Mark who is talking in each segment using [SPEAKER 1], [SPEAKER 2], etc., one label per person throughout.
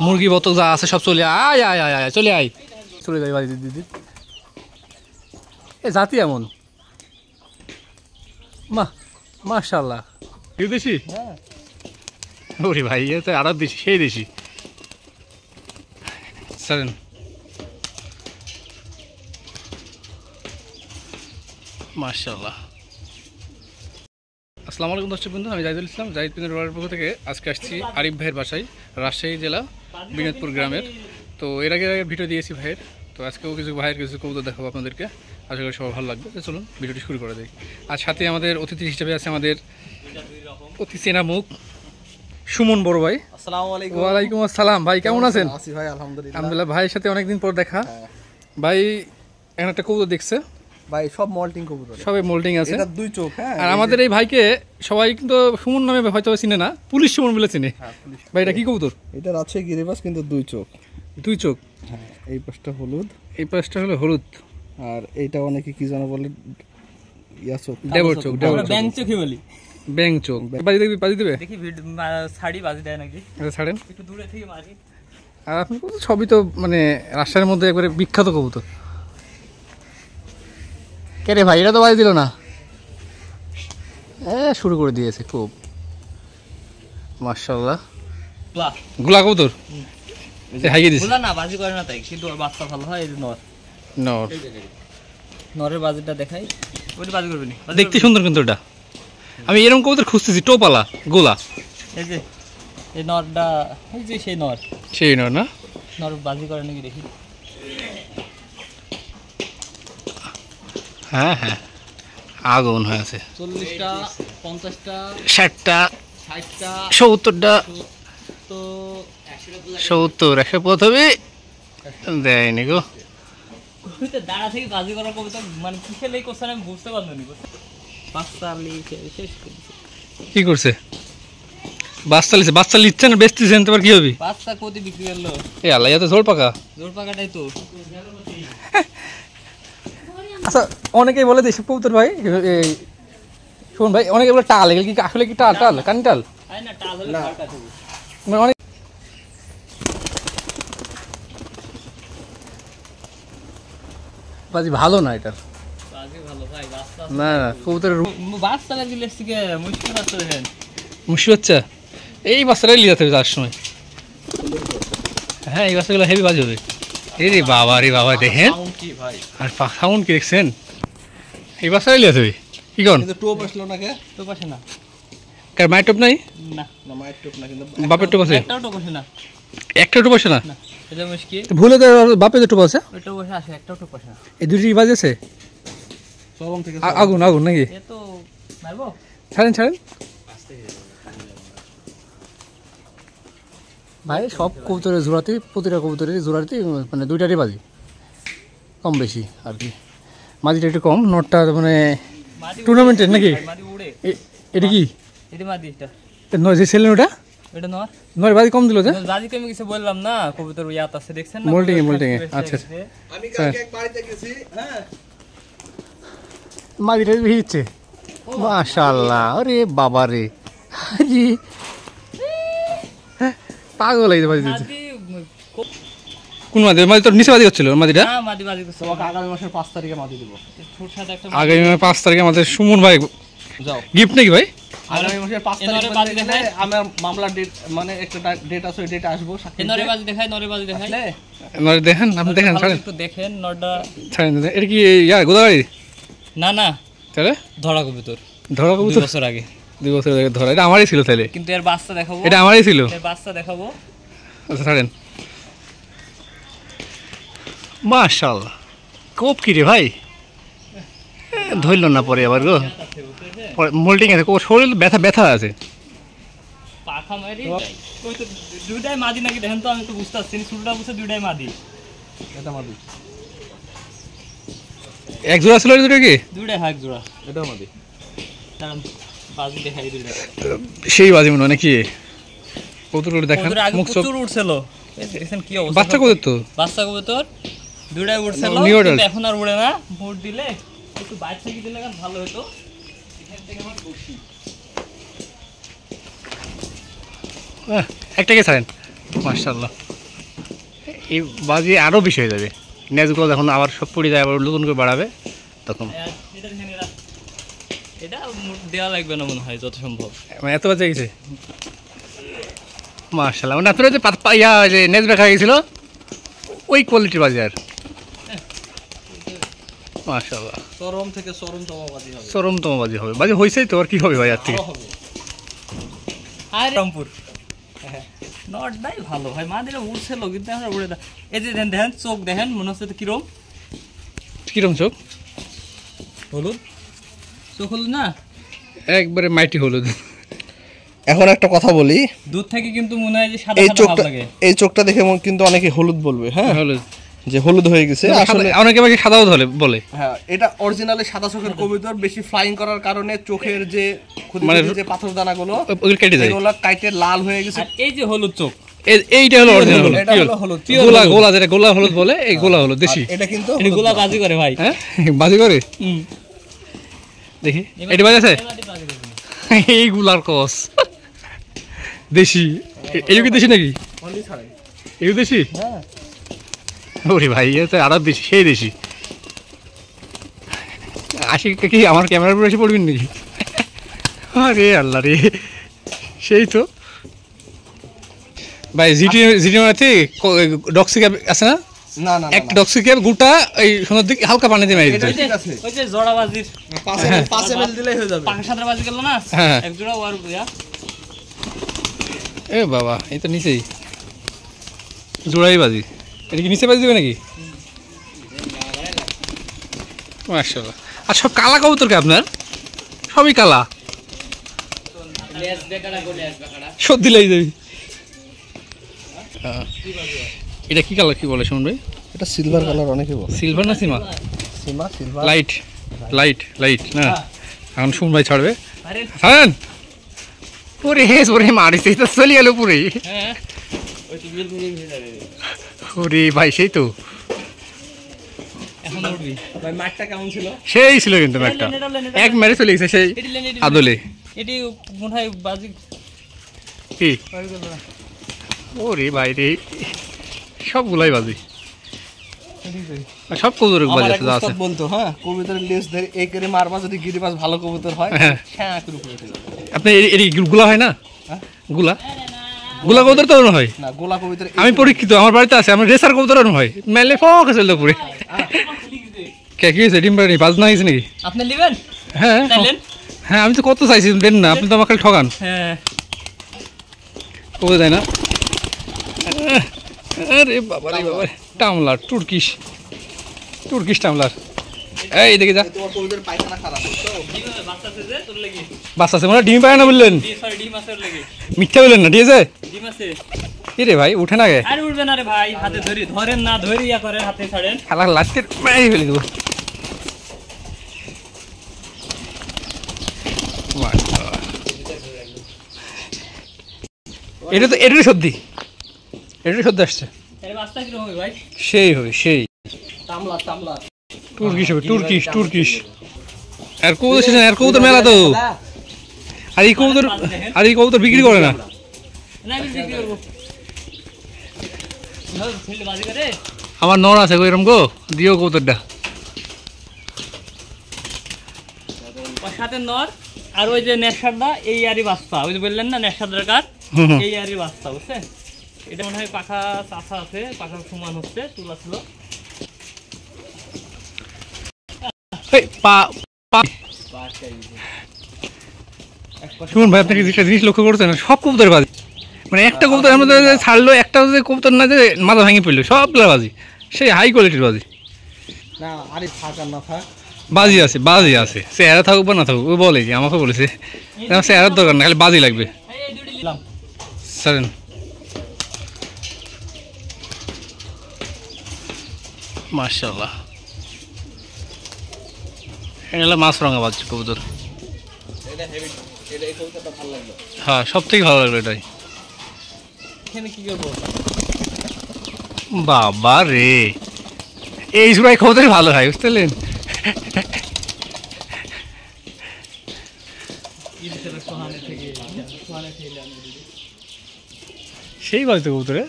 [SPEAKER 1] মুরগি বতক যা আছে সব চলে আয় আয় আয় আয় চলে আয় চলে যাই বাড়ি দিদি এ জাতি এমন মাশাআল্লাহ কেউ দেশি ওরে ভাই এ তো আরো দেশি সেই দেশি চলেন মাশাআল্লাহ। আসসালামু আলাইকুম দর্শক বন্ধু, আমি জাহিদুল ইসলাম, জাহিদ পিনের রোডের পক্ষ থেকে আজকে আসছি আরিফ ভাইয়ের বাসায়, রাজশাহী জেলা বিনোদপুর গ্রামের। তো এর আগে ভিডিও দিয়েছি ভাইয়ের, তো আজকেও কিছু ভাইয়ের কিছু কবুতর দেখাবো আপনাদেরকে, আশা করি সবার ভালো লাগবে। তো চলুন ভিডিওটি শুরু করে দিই। আর সাথে আমাদের অতিথি হিসেবে আছে আমাদের অতি চেনা মুখ সুমন বড় ভাই।
[SPEAKER 2] আসসালামু আলাইকুম।
[SPEAKER 1] ওয়ালাইকুম আসসালাম ভাই, কেমন আছেন?
[SPEAKER 2] আছি ভাই আলহামদুলিল্লাহ।
[SPEAKER 1] আলহামদুলিল্লাহ, ভাইয়ের সাথে অনেকদিন পর দেখা। ভাই এখন একটা কবুতর দেখছে
[SPEAKER 2] ভাই, সব মল্টিং কবুতর,
[SPEAKER 1] সবে মোল্ডিং আছে,
[SPEAKER 2] এটা দুই চোখ। হ্যাঁ,
[SPEAKER 1] আর আমাদের এই ভাইকে সবাই কিন্তু সুমন নামে হয়তো চিনে না, পুলিশ সুমন বলে চিনে। ভাই এটা কি কবুতর?
[SPEAKER 2] এটা রাজশাহী গিরিবাস, কিন্তু দুই চোখ।
[SPEAKER 1] দুই চোখ?
[SPEAKER 2] হ্যাঁ, এই পাশটা হলুদ,
[SPEAKER 1] এই পাশটা হলো হলুদ,
[SPEAKER 2] আর এইটা অনেকে কি যেন বলে ইয়া চোখ,
[SPEAKER 1] ডেবর চোখ।
[SPEAKER 3] ব্যাং চোখই বলি,
[SPEAKER 1] ব্যাং চোখ। বাজি দেখবি, বাজি দেবে
[SPEAKER 3] দেখি শাড়ি বাজি দেয় নাকি,
[SPEAKER 1] এটা ছাড়েন
[SPEAKER 3] একটু দূরে থেকে মারি।
[SPEAKER 1] আর আপনি সবই তো মানে রাজশাহীর মধ্যে একবারে বিখ্যাত কবুতর। কে রে ভাই, এটা তো বাজি দিল না, শুরু করে দিয়েছে খুব মাশাআল্লাহ। গোলা কবুতর হাইয়ে দিছে,
[SPEAKER 3] গোলা না বাজি করে না তাই, কিন্তু ওর বাচ্চা ভালো হয়। এই নর
[SPEAKER 1] নর,
[SPEAKER 3] নরের বাজিটা দেখাই, ওইটা বাজি করবে না,
[SPEAKER 1] দেখতে সুন্দর কিন্তু ওটা। আমি এরকম কবুতর খুঁজতেছি, টোপালা গোলা।
[SPEAKER 3] এই যে এই নরটা, এই যে সেই নর,
[SPEAKER 1] সেই নর না?
[SPEAKER 3] নর বাজি করে নাকি দেখি।
[SPEAKER 1] হ্যাঁ হ্যাঁ, আগুন হয়ে আছে।
[SPEAKER 3] 40টা 50টা
[SPEAKER 1] 60টা
[SPEAKER 3] 60টা
[SPEAKER 1] 70টা
[SPEAKER 3] তো
[SPEAKER 1] 70 100 হবে দেয়নি গো।
[SPEAKER 3] দাঁড়া থেকে বাজি করার কবিতা মানে কি খেলে কোশ্চেন আমি বুঝতে পারলাম না। বাচ্চা শেষ করেছে,
[SPEAKER 1] কি করছে? বাচ্চা লিছে, বাচ্চা লিচ্ছে না বেচতেছেন, তোমার কি হবে?
[SPEAKER 3] বাচ্চা কোটি বিক্রি করলো।
[SPEAKER 1] এ আল্লাহ, এত ঝোল পাকা,
[SPEAKER 3] জোর পাকাটাই তো।
[SPEAKER 1] আচ্ছা, অনেকেই বলে দেশি কবুতর ভাই, এই শোন ভাই, অনেকে বলে টাল, এগুলো কি আসলে কি টাল? টাল কানি টাল
[SPEAKER 3] না, টাল হলে ফাটা থাকবে।
[SPEAKER 1] মানে অনেক বাজি ভালো না এটার,
[SPEAKER 3] বাজি ভালো ভাই, বাচ্চা
[SPEAKER 1] না না কবুতরের
[SPEAKER 3] বাচ্চা লাগিয়ে লেসছে কে মুশকিল বাচ্চা দেখেন,
[SPEAKER 1] মুশি বাচ্চা। এই বাচ্চাটাই লিয়ে যেতে হবে যার সময়। হ্যাঁ, এই বাচ্চাগুলো হেভি বাজি হবে। রে বাবা দেখেন, আর সাউন্ড কি দেখছেন? এই বাচ্চাটাই লিয়ে যেতে হবে। কি কন
[SPEAKER 2] কিন্তু টোপ আসলো না, কে
[SPEAKER 3] তো পাশে না,
[SPEAKER 1] কার মায়ের টোপ নাই?
[SPEAKER 3] না
[SPEAKER 2] না, মায়ের টোপ না, কিন্তু
[SPEAKER 1] বাপের টোপ আছে?
[SPEAKER 3] একটাও তো বসে না,
[SPEAKER 1] একটা টোপ আছে না?
[SPEAKER 3] না এটা মুশকিল।
[SPEAKER 1] ভুলে তো বাপের টোপ আছে,
[SPEAKER 3] ওইটাও বসে আসে, একটাও তো বসে না।
[SPEAKER 1] এই দুটি বাজি আছে।
[SPEAKER 2] চরম থেকে
[SPEAKER 1] আগুন আগুন নাকি?
[SPEAKER 3] এ তো মারবো,
[SPEAKER 1] ছাড়েন ছাড়েন ভাই। সব কবুতরের জোড়াতে, প্রতিটা কবুতরের জোড়াতে মানে দুইটারই বাজি কম বেশি আর কি। মাদিটা একটু কম, নটটা মানে টুর্নামেন্টের নাকি?
[SPEAKER 3] মাদি উড়ে।
[SPEAKER 1] এটা কি?
[SPEAKER 3] এটা মাদি, এটা
[SPEAKER 1] নয় যে ছেলে ওটা
[SPEAKER 3] এটা নর।
[SPEAKER 1] নয় বাজি কম দিল যে,
[SPEAKER 3] বাজি কমে কিছু বললাম না, কবুতর ইয়াত আছে দেখছেন না,
[SPEAKER 1] মোল্টিং এ। আচ্ছা,
[SPEAKER 2] আমি কালকে এক বাড়িতে গেছি। হ্যাঁ,
[SPEAKER 1] মাদিটা ভিড়ছে মাশাআল্লাহ। আরে বাবা রে, আরে পাগল হয়ে বাজি দিচ্ছে। কোন মাদি? মাদি তোর নিচে বাজি হচ্ছিল মাদিটা?
[SPEAKER 3] হ্যাঁ, মাদি বাজি করছে।
[SPEAKER 2] তোমাকে আগামী মাসের 5 তারিখে মাটি দিব।
[SPEAKER 3] ছোট সাথে একটা
[SPEAKER 1] আগামী 5 তারিখে আমাদের সুমন ভাই
[SPEAKER 2] যাও,
[SPEAKER 1] গিফট নাকি ভাই?
[SPEAKER 2] আগামী মাসের 5 তারিখে
[SPEAKER 3] বাজি দেখায়।
[SPEAKER 2] আমার মামলার ডেট, মানে একটা ডেট আছে, ওই ডেটে আসবো।
[SPEAKER 3] নরে বাজি দেখায়, নরে বাজি দেখায়।
[SPEAKER 1] নয় দেখেন, আপনি দেখেন, ছাড়েন
[SPEAKER 3] একটু দেখেন নরটা।
[SPEAKER 1] ছাড়েন। এটা কি ইয়া গোদাগাড়ি?
[SPEAKER 3] না না,
[SPEAKER 1] তাহলে
[SPEAKER 3] ধরা কবুতর,
[SPEAKER 1] ধরা
[SPEAKER 3] 2
[SPEAKER 1] কবুতর
[SPEAKER 3] বছর আগে।
[SPEAKER 1] 2 বছর আগে ধরা। এটা আমারই ছিল তাহলে,
[SPEAKER 3] কিন্তু এর বাচ্চা দেখাবো,
[SPEAKER 1] এটা আমারই ছিল।
[SPEAKER 3] এর বাচ্চা দেখাবো।
[SPEAKER 1] আচ্ছা ছাড়েন। মাশাআল্লাহ, কোপ কি রে ভাই, ধরল না পরে আবার গো, মোল্টিং আছে, শরীর ব্যথা ব্যথা আছে।
[SPEAKER 3] পাখা মারি ওই তো দুইটাই মাদি নাকি দেখেন তো, আমি তো বুঝতে পারছি না, শুরুটা বুঝতে দুইটাই মাদি।
[SPEAKER 2] এটা মাটি,
[SPEAKER 1] এক জোড়া ছিল দুটো কি?
[SPEAKER 3] দুইটাই হাক জোড়া।
[SPEAKER 2] এটাও মাটি।
[SPEAKER 3] কারণ বাজি দেখাই দুইটা,
[SPEAKER 1] সেই বাজি মনে হয় নাকি? কবুতর দেখেন,
[SPEAKER 3] কবুতর আগে
[SPEAKER 1] মুখ চোখ।
[SPEAKER 3] প্রচুর উড়ছিল, এই দেখেন কি অবস্থা।
[SPEAKER 1] বাচ্চা কবুতর তো,
[SPEAKER 3] বাচ্চা কবুতর দুইটাই উড়ছিল,
[SPEAKER 1] নিউ অর্ডার।
[SPEAKER 3] কিন্তু এখন আর উড়ে না। ভোট দিলে একটু বাইরে থেকে দিলে কেন ভালো হতো। এখান থেকে আমার বসি
[SPEAKER 1] একটাকে ছাড়েন, মাশাআল্লাহ। এই বাজি আরও বেশি হয়ে যাবে, ন্যাচগুলো যখন আবার সব পড়ে যায়, আবার নতুন করে বাড়াবে তখন।
[SPEAKER 3] এটা দেওয়া লাগবে না মনে হয় যত সম্ভব।
[SPEAKER 1] মানে এত বাজে গেছে, মাশাআল্লাহ। মানে আপনারা যে ইয়া যে নেচ দেখা গেছিল ওই কোয়ালিটির বাজি আর, মাশাআল্লাহ।
[SPEAKER 2] চরম থেকে চরমতম বাজি হবে,
[SPEAKER 1] চরমতম বাজি হবে। বাজি হয়েছেই তো, আর কি হবে ভাই আর থেকে।
[SPEAKER 3] আর রামপুর নটটাই ভালো ভাই, মা দিলে উঠছিল কিন্তু আমরা উড়ে এই যে দেখেন চোখ দেখেন, মনে হচ্ছে কিরম
[SPEAKER 1] কিরম চোখ?
[SPEAKER 3] হলুদ চোখ, হলুদ না
[SPEAKER 1] একবারে মাইটি হলুদ।
[SPEAKER 2] এখন একটা কথা বলি,
[SPEAKER 3] দূর থেকে কিন্তু মনে হয় যে সাদা
[SPEAKER 2] এই
[SPEAKER 3] সাদা ভাব
[SPEAKER 2] চোখটা,
[SPEAKER 3] লাগে।
[SPEAKER 2] এই চোখটা দেখে কিন্তু অনেকে হলুদ বলবে, হ্যাঁ
[SPEAKER 1] হলুদ,
[SPEAKER 2] যে হলুদ হয়ে গেছে। আসলে
[SPEAKER 1] অনেকে বাকি সাদাও বলে।
[SPEAKER 2] হ্যাঁ, এটা অরিজিনালি সাদা চোখের কবুতর। বেশি ফ্লাইং করার কারণে চোখের যে
[SPEAKER 1] মানে
[SPEAKER 2] যে পাথর দানাগুলো
[SPEAKER 1] ওগুলো কেটে যায়,
[SPEAKER 2] এগুলো কাইটে লাল হয়ে গেছে।
[SPEAKER 3] আর এই যে হলুদ চোখ,
[SPEAKER 1] এইটা হলো অরিজিনাল হলুদ।
[SPEAKER 2] এটা হলো হলুদ,
[SPEAKER 1] গোলা গোলা, যেটা গোলা হলুদ বলে, এই গোলা হলুদ দেশি।
[SPEAKER 2] এটা কিন্তু
[SPEAKER 3] এটা গোলা বাজি করে ভাই।
[SPEAKER 1] হ্যাঁ বাজি করে, দেখি এটা বাজি আছে এইগুলার কস দেশি। এই কি দেশি নাকি?
[SPEAKER 2] অনলি ছাড়াই।
[SPEAKER 1] এই দেশি?
[SPEAKER 2] হ্যাঁ,
[SPEAKER 1] ওরে ভাই, এ তো আরো দেশি, সেই দেশি। আশি কি আমার ক্যামেরার উপর এসে পড়বেন নাকি? আরে আল্লাহ রে, সেই তো ভাই। জিটি মারাতে ডক্সি ক্যাব আছে না?
[SPEAKER 2] না না
[SPEAKER 1] এক ডক্সি ক্যাব গোটা এই সোনার দিকে হালকা পানিতে মেরে দিতে।
[SPEAKER 2] ঠিক আছে,
[SPEAKER 3] ওই যে জোড়া বাজির
[SPEAKER 2] 5 ml দিলেই হয়ে যাবে।
[SPEAKER 3] পাখা সাদা বাজি গেল না,
[SPEAKER 1] হ্যাঁ।
[SPEAKER 3] এক জোড়া আর ইয়া।
[SPEAKER 1] এ বাবা, এই তো নিচেই জোড়াই বাজি। এটা কি নিচে বাজি দেবে নাকি? মাশাআল্লাহ। আর সব কালা কবুতর কে আপনার? সবই কালা,
[SPEAKER 3] লেজ বেকাড়া গো, লেজ বেকাড়া
[SPEAKER 1] সর্দি লেগে যাবে। এটা কি কালার, কি বলে শুনুন ভাই?
[SPEAKER 2] এটা সিলভার কালার অনেকে বলে।
[SPEAKER 1] সিলভার না সিমা?
[SPEAKER 2] সিমা, সিলভার,
[SPEAKER 1] লাইট লাইট লাইট না। এখন শুন ভাই ছাড়বে,
[SPEAKER 3] আরে
[SPEAKER 1] ছাড়েন। পুরে হেস ওরে মারিছে তো, চলে গেল পুরে।
[SPEAKER 3] হ্যাঁ ওই তো বিল বিল হয়ে যাবে
[SPEAKER 1] ওরে ভাই, সেই তো
[SPEAKER 3] এখন উঠবি
[SPEAKER 2] ভাই। মাঠটা কেমন ছিল?
[SPEAKER 1] সেই ছিল কিন্তু একটা এক মেরে চলে গেছে সেই আদলে।
[SPEAKER 3] এটি মনে হয় বাজি
[SPEAKER 1] কি
[SPEAKER 3] হয়ে গেল না।
[SPEAKER 1] ওরে ভাই রে, সবগুলাই বাজি, সব কবুতর বাজি
[SPEAKER 2] আমার
[SPEAKER 1] আছে,
[SPEAKER 2] এক
[SPEAKER 1] যা আছে।
[SPEAKER 2] উস্তাদ বলতো, হ্যাঁ, কবুতরের লেজ ধরে এই করে মারবা, যদি গিরিবাজ ভালো কবুতর হয়,
[SPEAKER 1] হ্যাঁ।
[SPEAKER 2] হ্যাঁ করে উপরে উঠে যাবে।
[SPEAKER 1] আপনি এর গুলা হয় না?
[SPEAKER 2] হ্যাঁ?
[SPEAKER 1] গুলা গুলা কবুতর তো ওরকম হয়।
[SPEAKER 2] না, গোলা কবুতর
[SPEAKER 1] আমি পরীক্ষিত, আমার বাড়িতে আছে, আমার রেসার কবুতর ওরকম হয়, মেলে ফক চলতে পুরে। কে কি হয়েছে, ডিম পাড়ি বাজ না হয়েছে নাকি?
[SPEAKER 3] আপনি নেবেন
[SPEAKER 1] হ্যাঁ
[SPEAKER 3] চাইলেন?
[SPEAKER 1] হ্যাঁ, আমি তো কত চাইছি, দেন না, আপনি তো আমাকে খালি ঠগান।
[SPEAKER 3] হ্যাঁ
[SPEAKER 1] কবুতর দেয় না। আরে বাবা রে বাবা, টামলার তুর্কিশ, তুর্কিশ টামলার। এই দেখে যা,
[SPEAKER 2] তোমার কবুতরের পায়খানা খারাপ তো।
[SPEAKER 3] ডিম বাচ্চা আছে যে তোর লাগি,
[SPEAKER 1] বাচ্চা আছে মানে ডিম পায় না বললেন?
[SPEAKER 3] সরি ডিম আছে ওর লাগি,
[SPEAKER 1] মিথ্যা বললেন না? ঠিক আছে,
[SPEAKER 3] ডিম আছে।
[SPEAKER 1] কি রে ভাই, উঠে না গে?
[SPEAKER 3] আরে উঠবে না রে ভাই, হাতে ধরি, ধরেন না, ধরি ইয়া করেন, হাতে ছাড়েন।
[SPEAKER 1] খালা লাস্টের মেরে ফেলে দেবো। এটা তো এটারই সর্দি, এটারই সর্দি আসছে।
[SPEAKER 3] আরে বাচ্চা কিরকম হবে ভাই?
[SPEAKER 1] সেই হবে, সেই
[SPEAKER 2] তামলা, তামলা।
[SPEAKER 1] তুর্কিশ হবে, তুর্কিশ তুর্কিশ। আর কবুতর শেষ, আর কবুতর মেলা তো। আর এই কবুতর, আর এই কবুতর বিক্রি করে না।
[SPEAKER 3] না আমি বিক্রি করবো। ভাই ছেলে বাজি করে
[SPEAKER 1] আমার নর আছে গো এরকম গো, দিও কবুতরটা।
[SPEAKER 3] ওর সাথে নর আর ওই যে নেশারদা, এই আরই বাচ্চা, ওই যে বললেন না নেশারদার কার, এই আরই বাচ্চা, বুঝছেন? এটা মনে হয় পাখা চাষা আছে, পাখা সমান হচ্ছে, তুলা ছিল।
[SPEAKER 1] এই পা পা শুনুন ভাই, আপনি কি একটা জিনিস লক্ষ্য করছেন, সব কবুতর বাজি। মানে একটা কবুতর আমাদের ছাড়লো, একটা যে কবুতর না যে মাথা ভেঙে পড়লো, সবগুলো বাজি, সেই হাই কোয়ালিটির বাজি।
[SPEAKER 2] না, আরে থাক আর না থাক,
[SPEAKER 1] বাজি আছে, বাজি আছে, চেহারা থাকুক বা না থাকুক, ও বলে কি আমাকে বলেছে চেহারার দরকার না, খালি বাজি লাগবে।
[SPEAKER 3] এই দুটি নিলাম।
[SPEAKER 1] সারেন মাশাআল্লাহ, এটা হলো মাছ রঙা বাজি কবুতর।
[SPEAKER 2] এটা হেভি, এটা এই কবুতরটা ভালো লাগলো।
[SPEAKER 1] হ্যাঁ, সব থেকে ভালো লাগলো এটাই।
[SPEAKER 3] এখানে কি করবো?
[SPEAKER 1] বাবা রে, এই জোড়াই কবুতরই ভালো হয়, বুঝতে পারলেন?
[SPEAKER 3] সোহানের থেকে সোহানের থেকে
[SPEAKER 1] সেই বাজে তো কবুতরে।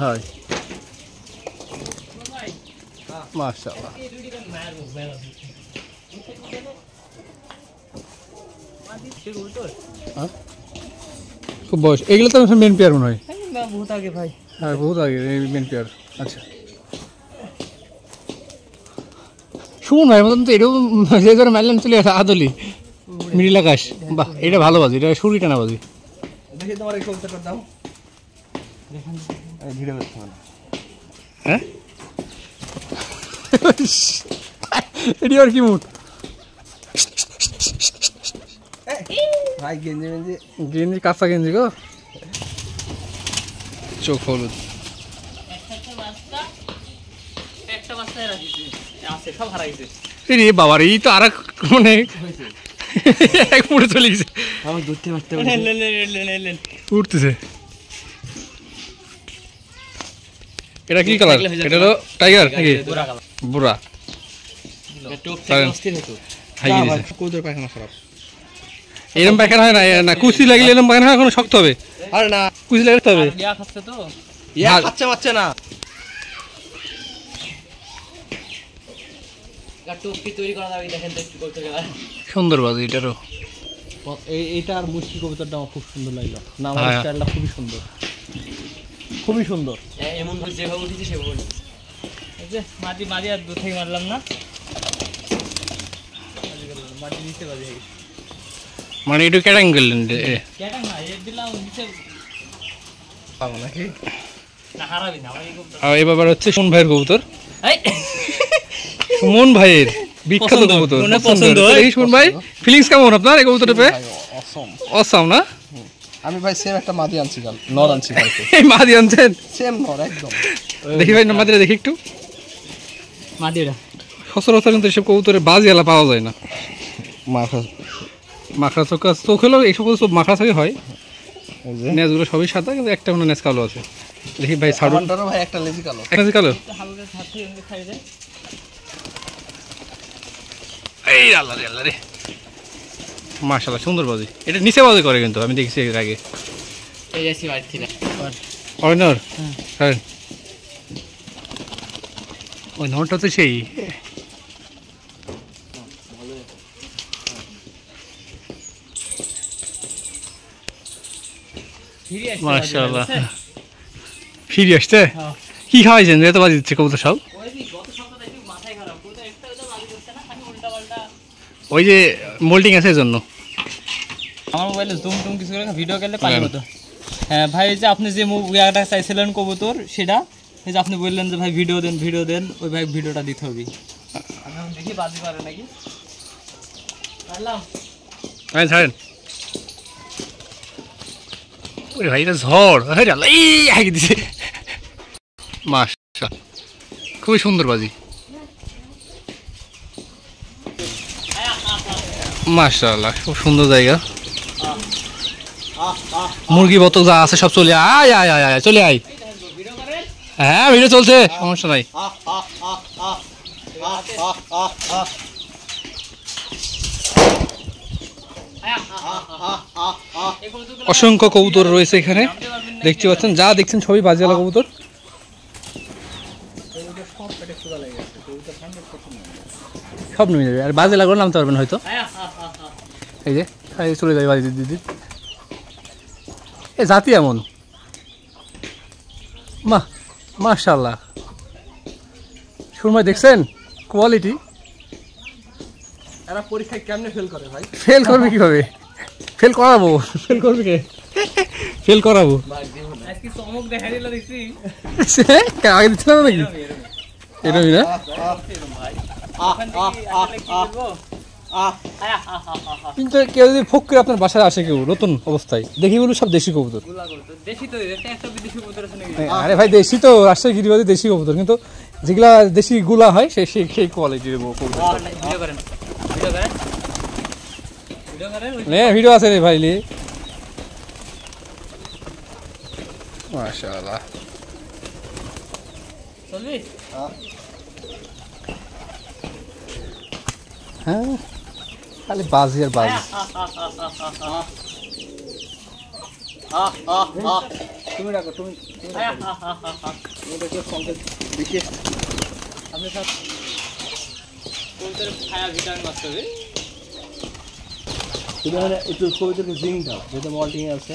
[SPEAKER 1] হয় মাশাআল্লাহ। খুব বয়স এগুলো তো মেন পেয়ার মনে হয়।
[SPEAKER 3] বহুত আগে ভাই।
[SPEAKER 1] হ্যাঁ বহুত আগে মেন পেয়ার। আচ্ছা সুমন ভাই মতন তো এরকম যে করে মারলাম চলে আসে আদলি মিডিল আকাশ। বাহ এটা ভালো বাজি, এটা শুরুই টানা বাজি।
[SPEAKER 2] দেখি তোমার এই কবুতরটার দাম। ভিডিও করতে হবে।
[SPEAKER 1] হ্যাঁ এটি আর কি মুড
[SPEAKER 2] ভাই গেঞ্জি মেঞ্জি
[SPEAKER 1] গেঞ্জি কাঁচা গেঞ্জি গো, চোখ হলুদ।
[SPEAKER 3] একটা বাচ্চা আছে সব হারা গেছে।
[SPEAKER 1] রে বাবার এই তো আর এক মানে এক মুড়ে চলে গেছে,
[SPEAKER 2] আমার ধরতে পারতে
[SPEAKER 1] উঠতেছে। এটা কি কালার? এটা হলো টাইগার নাকি বুড়া?
[SPEAKER 2] কবুতর পায়খানা খারাপ।
[SPEAKER 1] এরম পায়খানা হয় না, না কুচি লাগলে এরম পায়খানা হয়, এখন শক্ত হবে।
[SPEAKER 2] আরে না
[SPEAKER 1] কুচি লাগতে হবে।
[SPEAKER 3] ইয়া খাচ্ছে তো,
[SPEAKER 2] ইয়া খাচ্ছে মারছে না।
[SPEAKER 3] টুপি তৈরি করা যাবে, দেখেন তো একটু করতে গেলে
[SPEAKER 1] সুন্দর বাজি এটারও।
[SPEAKER 2] এইটা আর মুশকি কবুতরটা আমার খুব সুন্দর লাগলো। না আমার স্টাইলটা খুবই সুন্দর, খুবই সুন্দর।
[SPEAKER 3] এমন ভাবে যেভাবে উঠেছি সেভাবে এই যে মাটি মারি আর দূর থেকে মারলাম না, মাটি নিচে বাজে
[SPEAKER 1] মানে একটু ক্যাটাং করলেন
[SPEAKER 3] কেটা না এর দিলাম নিচে
[SPEAKER 2] পাবো নাকি
[SPEAKER 3] না, হারাবি না ভাই কবুতর।
[SPEAKER 1] আর এবার হচ্ছে সুমন ভাইয়ের কবুতর।
[SPEAKER 3] এই
[SPEAKER 1] সুমন ভাইয়ের বিখ্যাত
[SPEAKER 3] পছন্দ,
[SPEAKER 1] কবুতর
[SPEAKER 3] মনে পছন্দ হয়।
[SPEAKER 1] এই সুমন ভাই ফিলিংস কেমন আপনার এই কবুতরটা পেয়ে?
[SPEAKER 2] অসম।
[SPEAKER 1] অসাম না?
[SPEAKER 2] আমি ভাই সেম একটা মাদি আনছি কাল, নর আনছি কালকে।
[SPEAKER 1] এই মাদি আনছেন?
[SPEAKER 2] সেম নর একদম।
[SPEAKER 1] দেখি ভাই মাদিরা দেখি একটু।
[SPEAKER 3] মাদিরা
[SPEAKER 1] সচরাচর কিন্তু এসব কবুতরের বাজিওয়ালা পাওয়া যায় না। মাখড়া চোখা চোখ হলেও এই সকল সব মাখড়া চোখে হয়। নেজগুলো সবই সাদা, কিন্তু একটা মনে নেজ কালো আছে। দেখি ভাই ছাড়ুন।
[SPEAKER 2] আমারটারও ভাই একটা লেজি কালো।
[SPEAKER 1] একটা নেজ কালো।
[SPEAKER 3] হালকা ছাতি এমনি খাই যায়।
[SPEAKER 1] এই আল্লাহ রে আল্লাহ রে, মাশাআল্লাহ সুন্দর বাজি। এটা নিচে বাজি করে কিন্তু আমি দেখছি এর আগে।
[SPEAKER 3] এই যাচ্ছি বাড়ি থেকে
[SPEAKER 1] ওই নর হ্যাঁ, ওই নরটা তো সেই
[SPEAKER 3] ফিরে আসছে
[SPEAKER 1] মাশাআল্লাহ। ফিরে আসছে কি খাওয়াইছেন এত বাজি দিচ্ছে কবুতর সব?
[SPEAKER 3] ওই যে গত সপ্তাহে একটু মাথায় খারাপ কবুতর একটা ওটা বাজি করছে না, আমি উল্টা পাল্টা।
[SPEAKER 1] ওই যে মোল্টিং আছে এর জন্য।
[SPEAKER 3] আমার মোবাইলে জুম টুম কিছু করে ভিডিও করলে পারি মতো। হ্যাঁ ভাই, এই যে আপনি যে মুভিটা চাইছিলেন কবুতর, সেটা এই যে আপনি বললেন যে ভাই ভিডিও দেন, ওই ভাই ভিডিওটা দিতে হবে। এখন দেখি বাজি পারে নাকি। পারলাম
[SPEAKER 1] হ্যাঁ ছাড়েন। ওরে ভাই এটা ঝড়, হ্যাঁ আল্লাহ এই হাগি দিছে। মাশাআল্লাহ খুবই সুন্দর বাজি। মাশাআল্লাহ খুব সুন্দর জায়গা। মুরগি বতক যা আছে সব চলে আয় আয় আয় আয় চলে আয়। হ্যাঁ ভিডিও চলছে, সমস্যা নাই। অসংখ্য কবুতর রয়েছে এখানে দেখতে পাচ্ছেন, যা দেখছেন সবই বাজিওয়ালা কবুতর। সব নেমে যাবে, আর বাজে লাগলো নামতে পারবেন হয়তো। এই যে চলে যাবে বাজি দিদি। এ জাতি এমন মাশাআল্লাহ। সুরমা দেখছেন কোয়ালিটি?
[SPEAKER 2] এরা পরীক্ষায় কেমনে ফেল করে ভাই?
[SPEAKER 1] ফেল করবে কিভাবে? ফেল করাবো। ফেল করবে কে? ফেল করাবো।
[SPEAKER 3] আজকে চমক দেখা দিল দেখছি।
[SPEAKER 1] আগে দিচ্ছিল না নাকি? এরকমই না? কিন্তু কেউ যদি ফোক করে আপনার বাসায় আসে, কেউ নতুন অবস্থায় দেখি বলুন সব দেশি কবুতর। আরে ভাই দেশি তো, রাজশাহী গিরিবাজি দেশি কবুতর, কিন্তু যেগুলা দেশি গুলা হয় সেই কোয়ালিটির কবুতর। ভিডিও আছে রে ভাই। মাশাআল্লাহ হ্যাঁ
[SPEAKER 2] খালি বাজি আর বাজি। তুমি রাখো, তুমি বিশেষ
[SPEAKER 3] আপনি সব কবুতরের ছায়া ভিটামিন মারতে হবে।
[SPEAKER 2] তুমি মানে একটু কবিতাকে জিং দাও, যেটা মল্টিং আছে।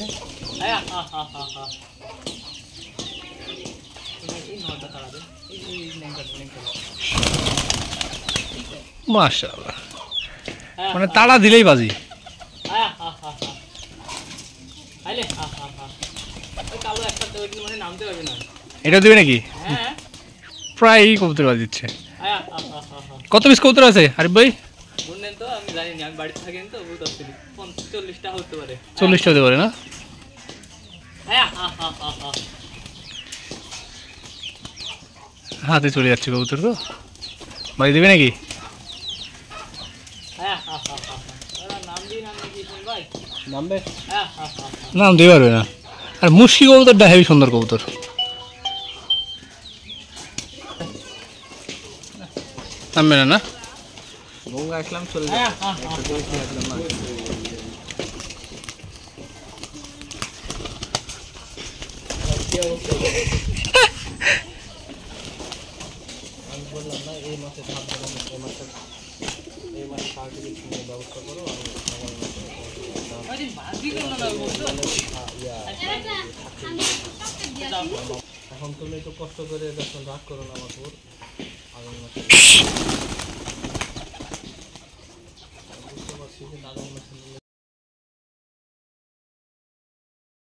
[SPEAKER 1] মাশাআল্লাহ, মানে তাড়া দিলেই বাজি। এটা দিবে নাকি? প্রায় কবুতর বাজি দিচ্ছে। কত পিস কবুতর আছে আরিফ ভাই?
[SPEAKER 3] বললেন তো, আমি জানি না, আমি বাড়িতে থাকেন তো, 40টা হতে পারে।
[SPEAKER 1] 40টা হতে পারে না? হাতে চলে যাচ্ছে কবুতর, তো বাজি দেবে নাকি?
[SPEAKER 2] নামবে
[SPEAKER 1] নাম দিতে পারবে না। আর মুশকি কবুতরটা হেভি সুন্দর কবুতর। নামবে না? না
[SPEAKER 2] গঙ্গা আসলাম, চলে আমি বললাম না এই মাসে ধাপ ধরে এই মাসে সার্টিফিকেট ব্যবস্থা করো। এখন তুমি একটু কষ্ট করে যখন রাগ করো না আমার উপর, আগামী মাসে বুঝতে পারছি যে আগামী মাসে